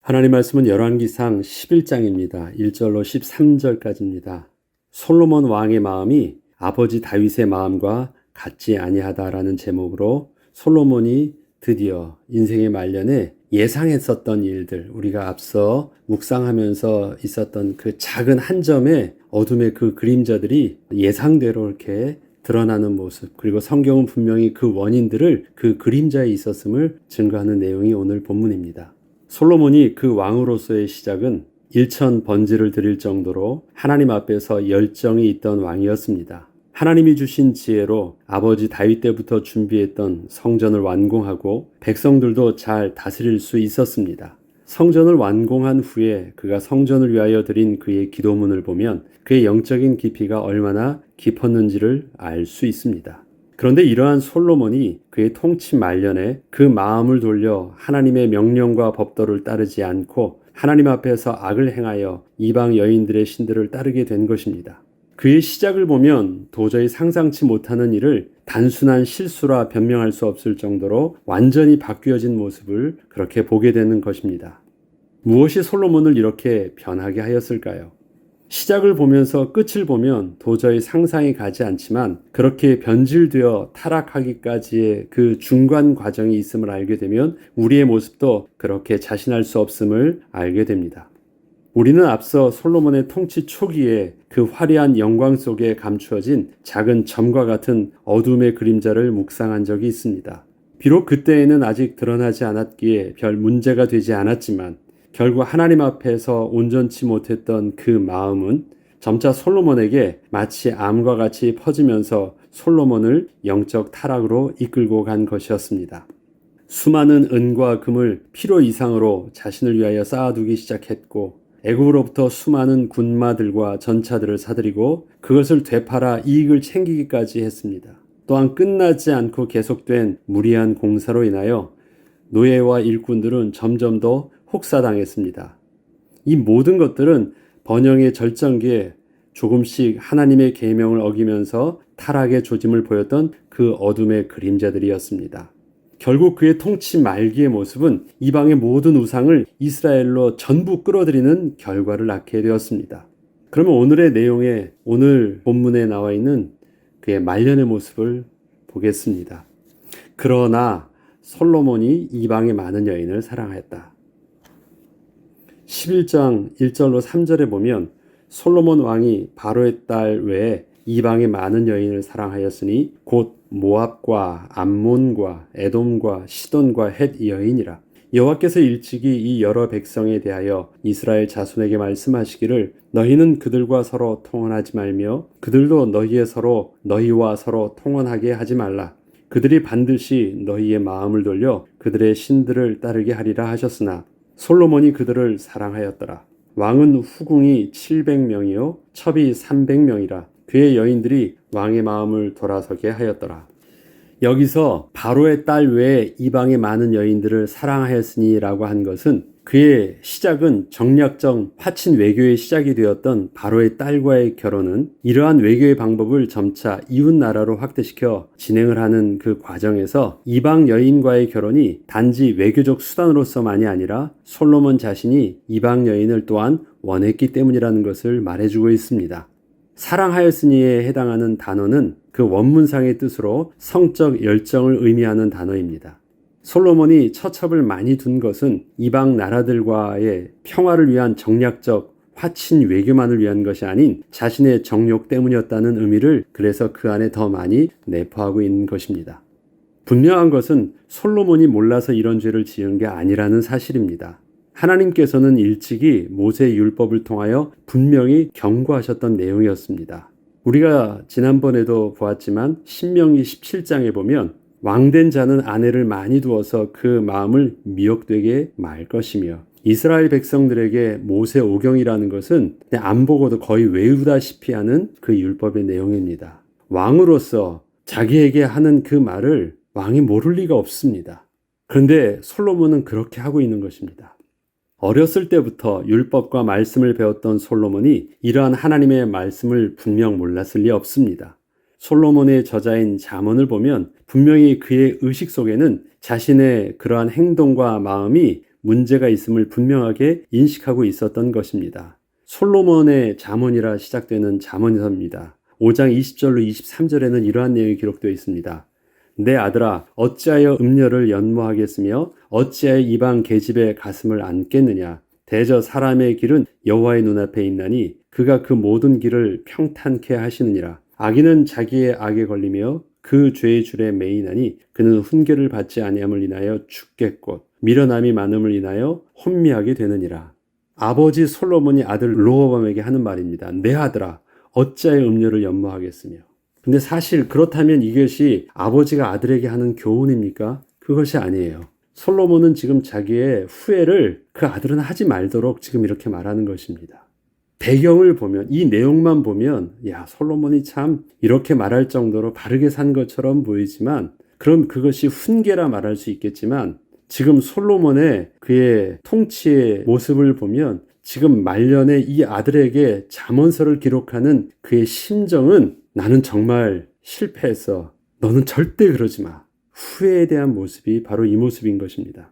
하나님 말씀은 열왕기상 11장입니다. 1절로 13절까지입니다. 솔로몬 왕의 마음이 아버지 다윗의 마음과 같지 아니하다라는 제목으로 솔로몬이 드디어 인생의 말년에 예상했었던 일들, 우리가 앞서 묵상하면서 있었던 그 작은 한 점의 어둠의 그 그림자들이 예상대로 이렇게 드러나는 모습, 그리고 성경은 분명히 그 원인들을 그 그림자에 있었음을 증거하는 내용이 오늘 본문입니다. 솔로몬이 그 왕으로서의 시작은 일천 번제를 드릴 정도로 하나님 앞에서 열정이 있던 왕이었습니다. 하나님이 주신 지혜로 아버지 다윗 때부터 준비했던 성전을 완공하고 백성들도 잘 다스릴 수 있었습니다. 성전을 완공한 후에 그가 성전을 위하여 드린 그의 기도문을 보면 그의 영적인 깊이가 얼마나 깊었는지를 알 수 있습니다. 그런데 이러한 솔로몬이 그의 통치 말년에 그 마음을 돌려 하나님의 명령과 법도를 따르지 않고 하나님 앞에서 악을 행하여 이방 여인들의 신들을 따르게 된 것입니다. 그의 시작을 보면 도저히 상상치 못하는 일을 단순한 실수라 변명할 수 없을 정도로 완전히 바뀌어진 모습을 그렇게 보게 되는 것입니다. 무엇이 솔로몬을 이렇게 변하게 하였을까요? 시작을 보면서 끝을 보면 도저히 상상이 가지 않지만 그렇게 변질되어 타락하기까지의 그 중간 과정이 있음을 알게 되면 우리의 모습도 그렇게 자신할 수 없음을 알게 됩니다. 우리는 앞서 솔로몬의 통치 초기에 그 화려한 영광 속에 감추어진 작은 점과 같은 어둠의 그림자를 묵상한 적이 있습니다. 비록 그때에는 아직 드러나지 않았기에 별 문제가 되지 않았지만 결국 하나님 앞에서 온전치 못했던 그 마음은 점차 솔로몬에게 마치 암과 같이 퍼지면서 솔로몬을 영적 타락으로 이끌고 간 것이었습니다. 수많은 은과 금을 필요 이상으로 자신을 위하여 쌓아두기 시작했고 애굽으로부터 수많은 군마들과 전차들을 사들이고 그것을 되팔아 이익을 챙기기까지 했습니다. 또한 끝나지 않고 계속된 무리한 공사로 인하여 노예와 일꾼들은 점점 더 혹사당했습니다. 이 모든 것들은 번영의 절정기에 조금씩 하나님의 계명을 어기면서 타락의 조짐을 보였던 그 어둠의 그림자들이었습니다. 결국 그의 통치 말기의 모습은 이방의 모든 우상을 이스라엘로 전부 끌어들이는 결과를 낳게 되었습니다. 그러면 오늘의 내용에 오늘 본문에 나와 있는 그의 말년의 모습을 보겠습니다. 그러나 솔로몬이 이방의 많은 여인을 사랑하였다. 11장 1절로 3절에 보면 솔로몬 왕이 바로의 딸 외에 이방의 많은 여인을 사랑하였으니 곧 모압과 암몬과 에돔과 시돈과 헷 여인이라. 여호와께서 일찍이 이 여러 백성에 대하여 이스라엘 자손에게 말씀하시기를 너희는 그들과 서로 통혼하지 말며 그들도 너희와 서로 통혼하게 하지 말라. 그들이 반드시 너희의 마음을 돌려 그들의 신들을 따르게 하리라 하셨으나 솔로몬이 그들을 사랑하였더라. 왕은 후궁이 700명이요 첩이 300명이라. 그의 여인들이 왕의 마음을 돌아서게 하였더라. 여기서 바로의 딸 외에 이방의 많은 여인들을 사랑하였으니 라고 한 것은 그의 시작은 정략적 화친 외교의 시작이 되었던 바로의 딸과의 결혼은 이러한 외교의 방법을 점차 이웃 나라로 확대시켜 진행을 하는 그 과정에서 이방 여인과의 결혼이 단지 외교적 수단으로서만이 아니라 솔로몬 자신이 이방 여인을 또한 원했기 때문이라는 것을 말해주고 있습니다. 사랑하였으니에 해당하는 단어는 그 원문상의 뜻으로 성적 열정을 의미하는 단어입니다. 솔로몬이 처첩을 많이 둔 것은 이방 나라들과의 평화를 위한 정략적 화친 외교만을 위한 것이 아닌 자신의 정욕 때문이었다는 의미를 그래서 그 안에 더 많이 내포하고 있는 것입니다. 분명한 것은 솔로몬이 몰라서 이런 죄를 지은 게 아니라는 사실입니다. 하나님께서는 일찍이 모세의 율법을 통하여 분명히 경고하셨던 내용이었습니다. 우리가 지난번에도 보았지만 신명기 17장에 보면 왕된 자는 아내를 많이 두어서 그 마음을 미혹되게 말 것이며 이스라엘 백성들에게 모세 오경이라는 것은 그냥 안 보고도 거의 외우다시피 하는 그 율법의 내용입니다. 왕으로서 자기에게 하는 그 말을 왕이 모를 리가 없습니다. 그런데 솔로몬은 그렇게 하고 있는 것입니다. 어렸을 때부터 율법과 말씀을 배웠던 솔로몬이 이러한 하나님의 말씀을 분명 몰랐을 리 없습니다. 솔로몬의 저자인 잠언을 보면 분명히 그의 의식 속에는 자신의 그러한 행동과 마음이 문제가 있음을 분명하게 인식하고 있었던 것입니다. 솔로몬의 잠언이라 시작되는 잠언서입니다. 5장 20절로 23절에는 이러한 내용이 기록되어 있습니다. 내 아들아, 어찌하여 음녀를 연모하겠으며 어찌하여 이방 계집의 가슴을 안겠느냐. 대저 사람의 길은 여호와의 눈앞에 있나니 그가 그 모든 길을 평탄케 하시느니라. 악인은 자기의 악에 걸리며 그 죄의 줄에 매이나니 그는 훈계를 받지 아니함을 인하여 죽겠고 미련함이 많음을 인하여 혼미하게 되느니라. 아버지 솔로몬이 아들 르호보암에게 하는 말입니다. 내 아들아, 어찌하여 음녀를 연모하겠으며. 근데 사실 그렇다면 이것이 아버지가 아들에게 하는 교훈입니까? 그것이 아니에요. 솔로몬은 지금 자기의 후회를 그 아들은 하지 말도록 지금 이렇게 말하는 것입니다. 배경을 보면, 이 내용만 보면 야, 솔로몬이 참 이렇게 말할 정도로 바르게 산 것처럼 보이지만, 그럼 그것이 훈계라 말할 수 있겠지만, 지금 솔로몬의 그의 통치의 모습을 보면 지금 말년에 이 아들에게 잠언서를 기록하는 그의 심정은 나는 정말 실패했어. 너는 절대 그러지 마. 후회에 대한 모습이 바로 이 모습인 것입니다.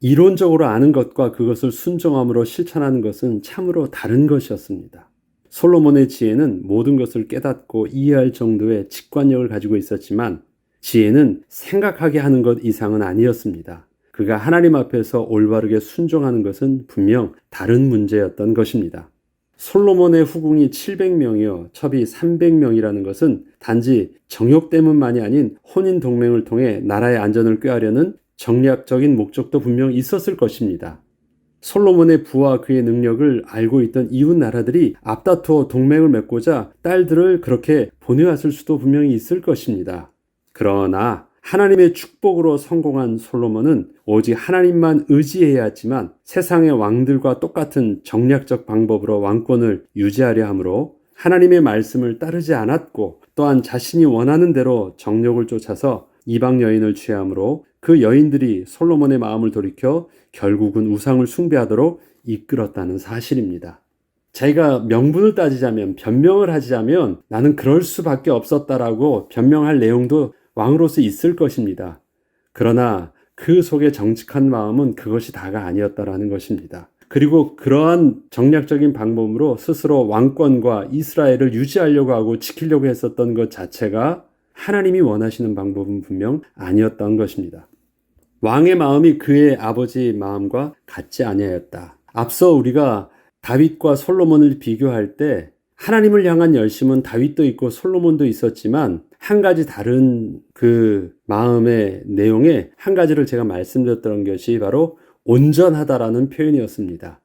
이론적으로 아는 것과 그것을 순종함으로 실천하는 것은 참으로 다른 것이었습니다. 솔로몬의 지혜는 모든 것을 깨닫고 이해할 정도의 직관력을 가지고 있었지만 지혜는 생각하게 하는 것 이상은 아니었습니다. 그가 하나님 앞에서 올바르게 순종하는 것은 분명 다른 문제였던 것입니다. 솔로몬의 후궁이 700명이요 첩이 300명이라는 것은 단지 정욕 때문만이 아닌 혼인 동맹을 통해 나라의 안전을 꾀하려는 정략적인 목적도 분명 있었을 것입니다. 솔로몬의 부와 그의 능력을 알고 있던 이웃 나라들이 앞다투어 동맹을 맺고자 딸들을 그렇게 보내왔을 수도 분명히 있을 것입니다. 그러나 하나님의 축복으로 성공한 솔로몬은 오직 하나님만 의지해야 했지만 세상의 왕들과 똑같은 정략적 방법으로 왕권을 유지하려 하므로 하나님의 말씀을 따르지 않았고 또한 자신이 원하는 대로 정욕을 쫓아서 이방 여인을 취함으로 그 여인들이 솔로몬의 마음을 돌이켜 결국은 우상을 숭배하도록 이끌었다는 사실입니다. 자기가 명분을 따지자면, 변명을 하자면 나는 그럴 수밖에 없었다라고 변명할 내용도 왕으로서 있을 것입니다. 그러나 그 속에 정직한 마음은 그것이 다가 아니었다라는 것입니다. 그리고 그러한 정략적인 방법으로 스스로 왕권과 이스라엘을 유지하려고 하고 지키려고 했었던 것 자체가 하나님이 원하시는 방법은 분명 아니었던 것입니다. 왕의 마음이 그의 아버지 마음과 같지 아니하였다. 앞서 우리가 다윗과 솔로몬을 비교할 때 하나님을 향한 열심은 다윗도 있고 솔로몬도 있었지만 한 가지 다른 그 마음의 내용에 한 가지를 제가 말씀드렸던 것이 바로 온전하다라는 표현이었습니다.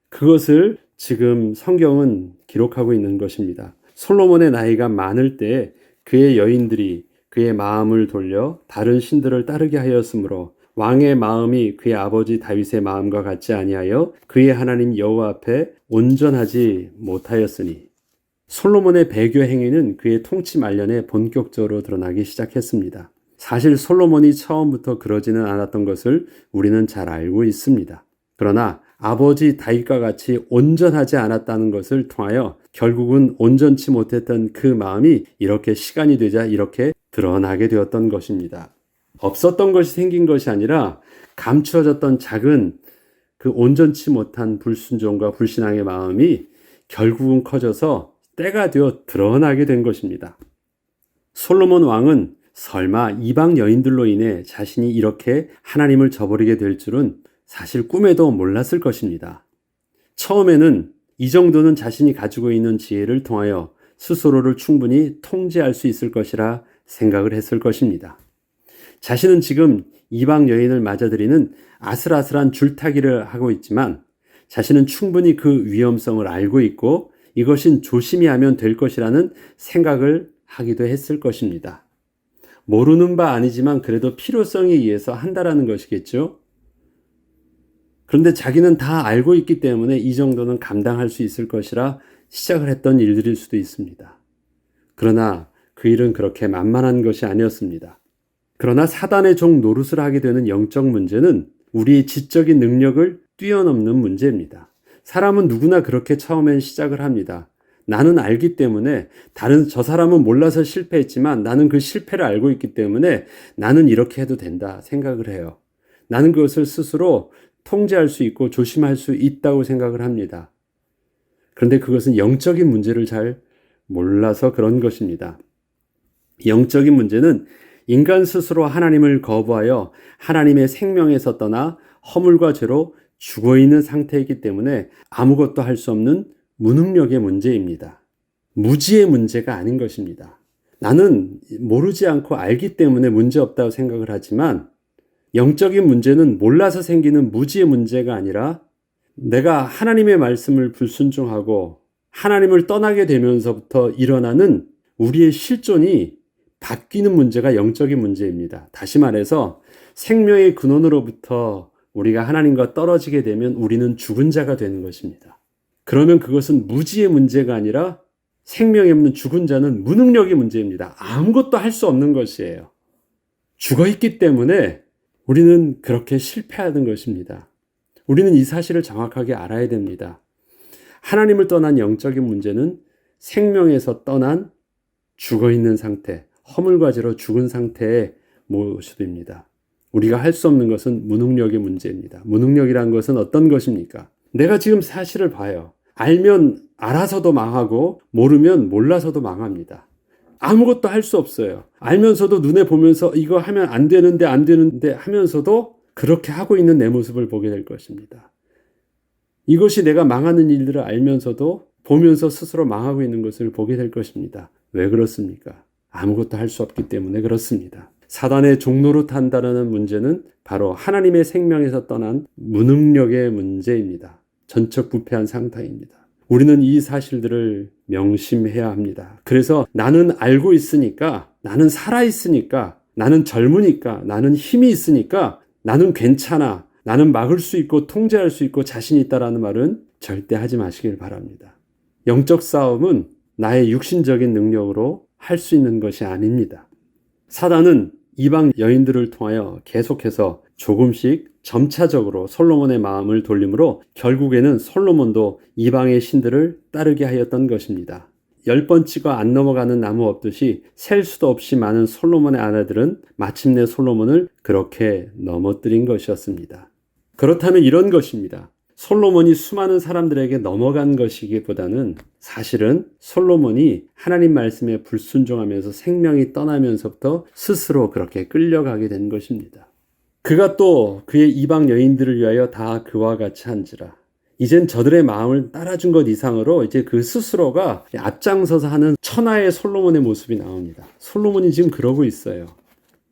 그것을 지금 성경은 기록하고 있는 것입니다. 솔로몬의 나이가 많을 때 그의 여인들이 그의 마음을 돌려 다른 신들을 따르게 하였으므로 왕의 마음이 그의 아버지 다윗의 마음과 같지 아니하여 그의 하나님 여호와 앞에 온전하지 못하였으니 솔로몬의 배교 행위는 그의 통치 말년에 본격적으로 드러나기 시작했습니다. 사실 솔로몬이 처음부터 그러지는 않았던 것을 우리는 잘 알고 있습니다. 그러나 아버지 다윗과 같이 온전하지 않았다는 것을 통하여 결국은 온전치 못했던 그 마음이 이렇게 시간이 되자 이렇게 드러나게 되었던 것입니다. 없었던 것이 생긴 것이 아니라 감추어졌던 작은 그 온전치 못한 불순종과 불신앙의 마음이 결국은 커져서 때가 되어 드러나게 된 것입니다. 솔로몬 왕은 설마 이방 여인들로 인해 자신이 이렇게 하나님을 저버리게 될 줄은 사실 꿈에도 몰랐을 것입니다. 처음에는 이 정도는 자신이 가지고 있는 지혜를 통하여 스스로를 충분히 통제할 수 있을 것이라 생각을 했을 것입니다. 자신은 지금 이방 여인을 맞아들이는 아슬아슬한 줄타기를 하고 있지만 자신은 충분히 그 위험성을 알고 있고 이것은 조심히 하면 될 것이라는 생각을 하기도 했을 것입니다. 모르는 바 아니지만 그래도 필요성에 의해서 한다라는 것이겠죠. 그런데 자기는 다 알고 있기 때문에 이 정도는 감당할 수 있을 것이라 시작을 했던 일들일 수도 있습니다. 그러나 그 일은 그렇게 만만한 것이 아니었습니다. 그러나 사단의 종 노릇을 하게 되는 영적 문제는 우리의 지적인 능력을 뛰어넘는 문제입니다. 사람은 누구나 그렇게 처음엔 시작을 합니다. 나는 알기 때문에 저 사람은 몰라서 실패했지만 나는 그 실패를 알고 있기 때문에 나는 이렇게 해도 된다 생각을 해요. 나는 그것을 스스로 통제할 수 있고 조심할 수 있다고 생각을 합니다. 그런데 그것은 영적인 문제를 잘 몰라서 그런 것입니다. 영적인 문제는 인간 스스로 하나님을 거부하여 하나님의 생명에서 떠나 허물과 죄로 죽어있는 상태이기 때문에 아무것도 할 수 없는 무능력의 문제입니다. 무지의 문제가 아닌 것입니다. 나는 모르지 않고 알기 때문에 문제없다고 생각을 하지만 영적인 문제는 몰라서 생기는 무지의 문제가 아니라 내가 하나님의 말씀을 불순종하고 하나님을 떠나게 되면서부터 일어나는 우리의 실존이 바뀌는 문제가 영적인 문제입니다. 다시 말해서 생명의 근원으로부터 우리가 하나님과 떨어지게 되면 우리는 죽은 자가 되는 것입니다. 그러면 그것은 무지의 문제가 아니라 생명이 없는 죽은 자는 무능력의 문제입니다. 아무것도 할 수 없는 것이에요. 죽어있기 때문에 우리는 그렇게 실패하는 것입니다. 우리는 이 사실을 정확하게 알아야 됩니다. 하나님을 떠난 영적인 문제는 생명에서 떠난 죽어있는 상태, 허물과 죄로 죽은 상태의 모습입니다. 우리가 할 수 없는 것은 무능력의 문제입니다. 무능력이란 것은 어떤 것입니까? 내가 지금 사실을 봐요. 알면 알아서도 망하고 모르면 몰라서도 망합니다. 아무것도 할 수 없어요. 알면서도 눈에 보면서 이거 하면 안 되는데 하면서도 그렇게 하고 있는 내 모습을 보게 될 것입니다. 이것이 내가 망하는 일들을 알면서도 보면서 스스로 망하고 있는 것을 보게 될 것입니다. 왜 그렇습니까? 아무것도 할 수 없기 때문에 그렇습니다. 사단의 종노릇 한다는 문제는 바로 하나님의 생명에서 떠난 무능력의 문제입니다. 전적 부패한 상태입니다. 우리는 이 사실들을 명심해야 합니다. 그래서 나는 알고 있으니까, 나는 살아있으니까, 나는 젊으니까, 나는 힘이 있으니까, 나는 괜찮아, 나는 막을 수 있고 통제할 수 있고 자신 있다라는 말은 절대 하지 마시길 바랍니다. 영적 싸움은 나의 육신적인 능력으로 할 수 있는 것이 아닙니다. 사단은 이방 여인들을 통하여 계속해서 조금씩 점차적으로 솔로몬의 마음을 돌림으로 결국에는 솔로몬도 이방의 신들을 따르게 하였던 것입니다. 10번 찍어 안 넘어가는 나무 없듯이 셀 수도 없이 많은 솔로몬의 아내들은 마침내 솔로몬을 그렇게 넘어뜨린 것이었습니다. 그렇다면 이런 것입니다. 솔로몬이 수많은 사람들에게 넘어간 것이기보다는 사실은 솔로몬이 하나님 말씀에 불순종하면서 생명이 떠나면서부터 스스로 그렇게 끌려가게 된 것입니다. 그가 또 그의 이방 여인들을 위하여 다 그와 같이 한지라. 이젠 저들의 마음을 따라준 것 이상으로 이제 그 스스로가 앞장서서 하는 천하의 솔로몬의 모습이 나옵니다. 솔로몬이 지금 그러고 있어요.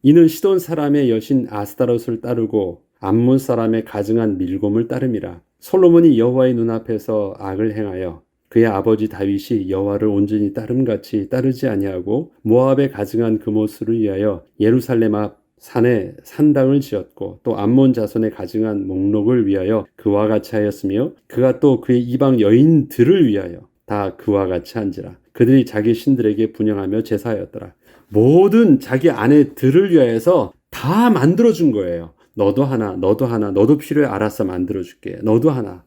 이는 시돈 사람의 여신 아스타롯을 따르고 암몬 사람의 가증한 밀곰을 따름이라. 솔로몬이 여호와의 눈앞에서 악을 행하여 그의 아버지 다윗이 여호와를 온전히 따름같이 따르지 아니하고 모압의 가증한 그모스를 위하여 예루살렘 앞 산에 산당을 지었고 또 암몬 자손의 가증한 목록을 위하여 그와 같이 하였으며 그가 또 그의 이방 여인들을 위하여 다 그와 같이 한지라. 그들이 자기 신들에게 분향하며 제사하였더라. 모든 자기 아내들을 위하여서 다 만들어준 거예요. 너도 하나, 너도 하나, 너도 필요해, 알아서 만들어줄게. 너도 하나.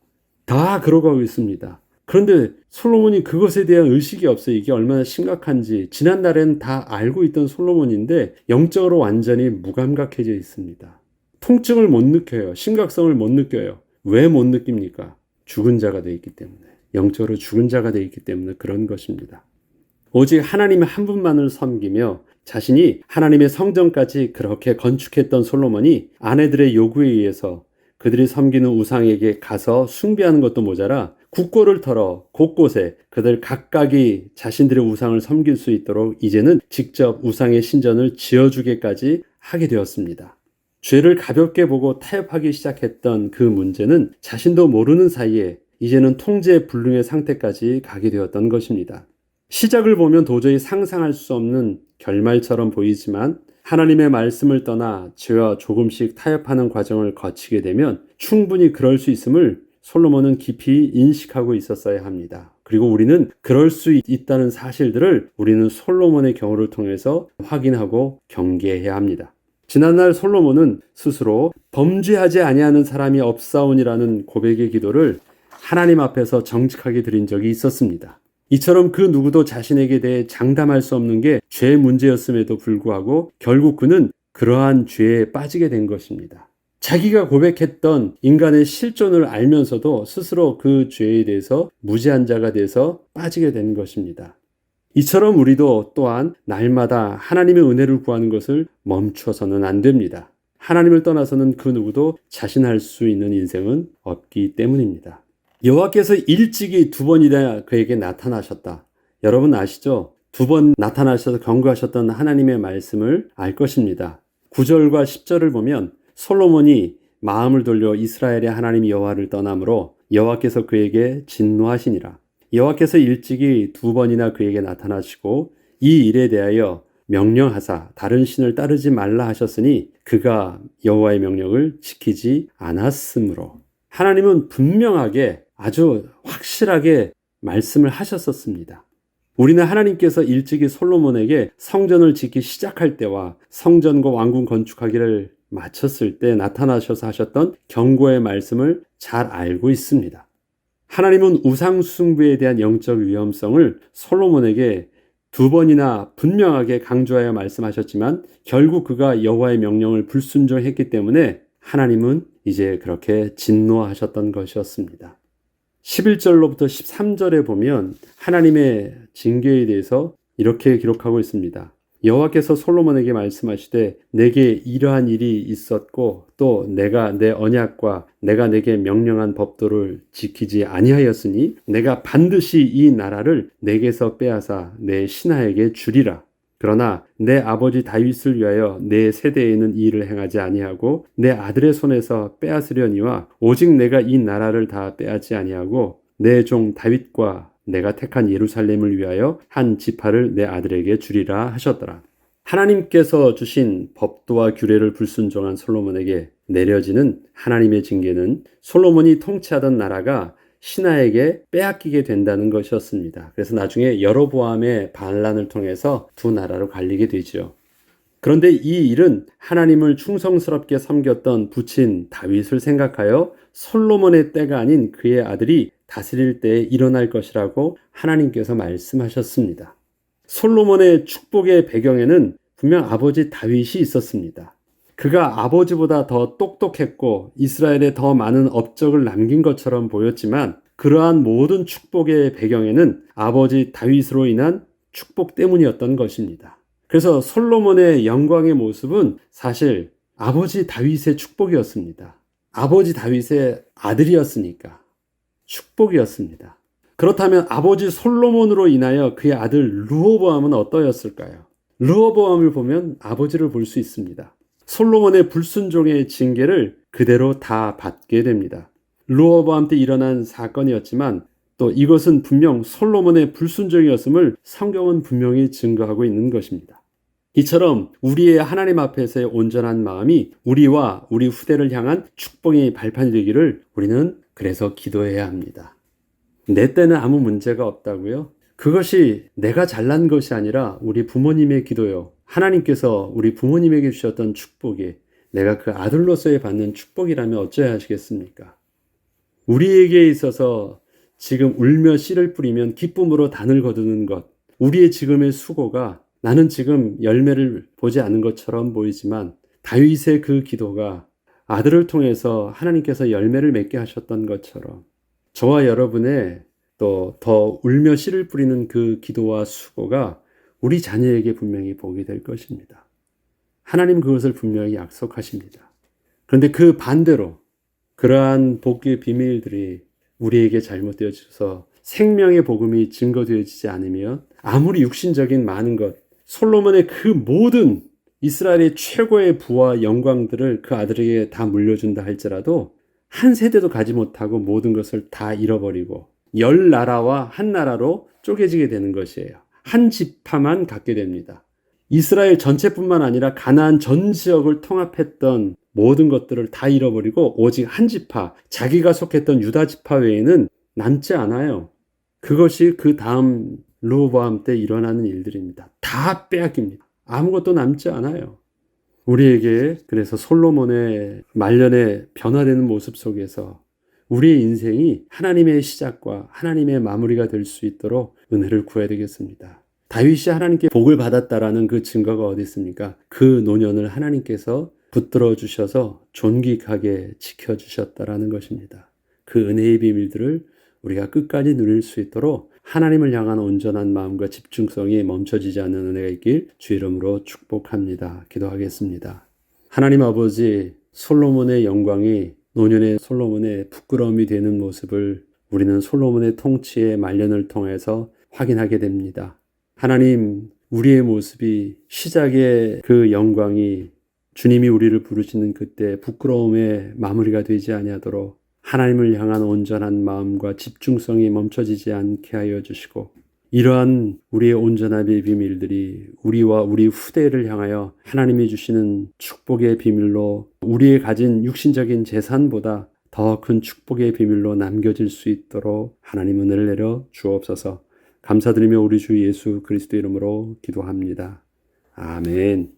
다 그러고 하고 있습니다. 그런데 솔로몬이 그것에 대한 의식이 없어요. 이게 얼마나 심각한지. 지난날에는 다 알고 있던 솔로몬인데 영적으로 완전히 무감각해져 있습니다. 통증을 못 느껴요. 심각성을 못 느껴요. 왜 못 느낍니까? 죽은 자가 되어 있기 때문에. 영적으로 죽은 자가 되어 있기 때문에 그런 것입니다. 오직 하나님의 한 분만을 섬기며 자신이 하나님의 성전까지 그렇게 건축했던 솔로몬이 아내들의 요구에 의해서 그들이 섬기는 우상에게 가서 숭배하는 것도 모자라 국고를 털어 곳곳에 그들 각각이 자신들의 우상을 섬길 수 있도록 이제는 직접 우상의 신전을 지어주게까지 하게 되었습니다. 죄를 가볍게 보고 타협하기 시작했던 그 문제는 자신도 모르는 사이에 이제는 통제 불능의 상태까지 가게 되었던 것입니다. 시작을 보면 도저히 상상할 수 없는 결말처럼 보이지만 하나님의 말씀을 떠나 죄와 조금씩 타협하는 과정을 거치게 되면 충분히 그럴 수 있음을 솔로몬은 깊이 인식하고 있었어야 합니다. 그리고 우리는 그럴 수 있다는 사실들을 우리는 솔로몬의 경우를 통해서 확인하고 경계해야 합니다. 지난날 솔로몬은 스스로 범죄하지 아니하는 사람이 없사오니라는 고백의 기도를 하나님 앞에서 정직하게 드린 적이 있었습니다. 이처럼 그 누구도 자신에게 대해 장담할 수 없는 게 죄의 문제였음에도 불구하고 결국 그는 그러한 죄에 빠지게 된 것입니다. 자기가 고백했던 인간의 실존을 알면서도 스스로 그 죄에 대해서 무지한 자가 돼서 빠지게 된 것입니다. 이처럼 우리도 또한 날마다 하나님의 은혜를 구하는 것을 멈춰서는 안 됩니다. 하나님을 떠나서는 그 누구도 자신할 수 있는 인생은 없기 때문입니다. 여호와께서 일찍이 2번이나 그에게 나타나셨다. 여러분 아시죠? 2번 나타나셔서 경고하셨던 하나님의 말씀을 알 것입니다. 9절과 10절을 보면 솔로몬이 마음을 돌려 이스라엘의 하나님 여호와를 떠남으로 여호와께서 그에게 진노하시니라. 여호와께서 일찍이 2번이나 그에게 나타나시고 이 일에 대하여 명령하사 다른 신을 따르지 말라 하셨으니 그가 여호와의 명령을 지키지 않았으므로. 하나님은 분명하게 아주 확실하게 말씀을 하셨었습니다. 우리는 하나님께서 일찍이 솔로몬에게 성전을 짓기 시작할 때와 성전과 왕궁 건축하기를 마쳤을 때 나타나셔서 하셨던 경고의 말씀을 잘 알고 있습니다. 하나님은 우상숭배에 대한 영적 위험성을 솔로몬에게 2번이나 분명하게 강조하여 말씀하셨지만 결국 그가 여호와의 명령을 불순종했기 때문에 하나님은 이제 그렇게 진노하셨던 것이었습니다. 11절로부터 13절에 보면 하나님의 징계에 대해서 이렇게 기록하고 있습니다. 여호와께서 솔로몬에게 말씀하시되 내게 이러한 일이 있었고 또 내가 내 언약과 내가 내게 명령한 법도를 지키지 아니하였으니 내가 반드시 이 나라를 내게서 빼앗아 내 신하에게 주리라. 그러나 내 아버지 다윗을 위하여 내 세대에는 이 일을 행하지 아니하고 내 아들의 손에서 빼앗으려니와 오직 내가 이 나라를 다 빼앗지 아니하고 내 종 다윗과 내가 택한 예루살렘을 위하여 한 지파를 내 아들에게 주리라 하셨더라. 하나님께서 주신 법도와 규례를 불순종한 솔로몬에게 내려지는 하나님의 징계는 솔로몬이 통치하던 나라가 신하에게 빼앗기게 된다는 것이었습니다. 그래서 나중에 여로보암의 반란을 통해서 2 나라로 갈리게 되죠. 그런데 이 일은 하나님을 충성스럽게 섬겼던 부친 다윗을 생각하여 솔로몬의 때가 아닌 그의 아들이 다스릴 때에 일어날 것이라고 하나님께서 말씀하셨습니다. 솔로몬의 축복의 배경에는 분명 아버지 다윗이 있었습니다. 그가 아버지보다 더 똑똑했고 이스라엘에 더 많은 업적을 남긴 것처럼 보였지만 그러한 모든 축복의 배경에는 아버지 다윗으로 인한 축복 때문이었던 것입니다. 그래서 솔로몬의 영광의 모습은 사실 아버지 다윗의 축복이었습니다. 아버지 다윗의 아들이었으니까 축복이었습니다. 그렇다면 아버지 솔로몬으로 인하여 그의 아들 르호보암은 어떠했을까요? 르호보암을 보면 아버지를 볼 수 있습니다. 솔로몬의 불순종의 징계를 그대로 다 받게 됩니다. 르호보암 때 일어난 사건이었지만 또 이것은 분명 솔로몬의 불순종이었음을 성경은 분명히 증거하고 있는 것입니다. 이처럼 우리의 하나님 앞에서의 온전한 마음이 우리와 우리 후대를 향한 축복의 발판이 되기를 우리는 그래서 기도해야 합니다. 내 때는 아무 문제가 없다고요? 그것이 내가 잘난 것이 아니라 우리 부모님의 기도요. 하나님께서 우리 부모님에게 주셨던 축복이 내가 그 아들로서의 받는 축복이라면 어찌해야 하시겠습니까? 우리에게 있어서 지금 울며 씨를 뿌리면 기쁨으로 단을 거두는 것, 우리의 지금의 수고가 나는 지금 열매를 보지 않은 것처럼 보이지만 다윗의 그 기도가 아들을 통해서 하나님께서 열매를 맺게 하셨던 것처럼 저와 여러분의 또 더 울며 씨를 뿌리는 그 기도와 수고가 우리 자녀에게 분명히 보게 될 것입니다. 하나님 그것을 분명히 약속하십니다. 그런데 그 반대로 그러한 복의 비밀들이 우리에게 잘못되어져서 생명의 복음이 증거되어지지 않으면 아무리 육신적인 많은 것, 솔로몬의 그 모든 이스라엘의 최고의 부와 영광들을 그 아들에게 다 물려준다 할지라도 한 세대도 가지 못하고 모든 것을 다 잃어버리고 10나라와 한 나라로 쪼개지게 되는 것이에요. 한 지파만 갖게 됩니다. 이스라엘 전체뿐만 아니라 가나안 전 지역을 통합했던 모든 것들을 다 잃어버리고 오직 한 지파, 자기가 속했던 유다 지파 외에는 남지 않아요. 그것이 그 다음 르호보암 때 일어나는 일들입니다. 다 빼앗깁니다. 아무것도 남지 않아요. 우리에게 그래서 솔로몬의 말년에 변화되는 모습 속에서 우리의 인생이 하나님의 시작과 하나님의 마무리가 될 수 있도록 은혜를 구해야 되겠습니다. 다윗이 하나님께 복을 받았다라는 그 증거가 어디 있습니까? 그 노년을 하나님께서 붙들어 주셔서 존귀하게 지켜주셨다라는 것입니다. 그 은혜의 비밀들을 우리가 끝까지 누릴 수 있도록 하나님을 향한 온전한 마음과 집중성이 멈춰지지 않는 은혜가 있길 주 이름으로 축복합니다. 기도하겠습니다. 하나님 아버지, 솔로몬의 영광이 노년의 솔로몬의 부끄러움이 되는 모습을 우리는 솔로몬의 통치의 말년을 통해서 확인하게 됩니다. 하나님, 우리의 모습이 시작의 그 영광이 주님이 우리를 부르시는 그때 부끄러움의 마무리가 되지 아니하도록 하나님을 향한 온전한 마음과 집중성이 멈춰지지 않게 하여 주시고, 이러한 우리의 온전함의 비밀들이 우리와 우리 후대를 향하여 하나님이 주시는 축복의 비밀로, 우리의 가진 육신적인 재산보다 더 큰 축복의 비밀로 남겨질 수 있도록 하나님 은혜를 내려 주옵소서. 감사드리며 우리 주 예수 그리스도 이름으로 기도합니다. 아멘.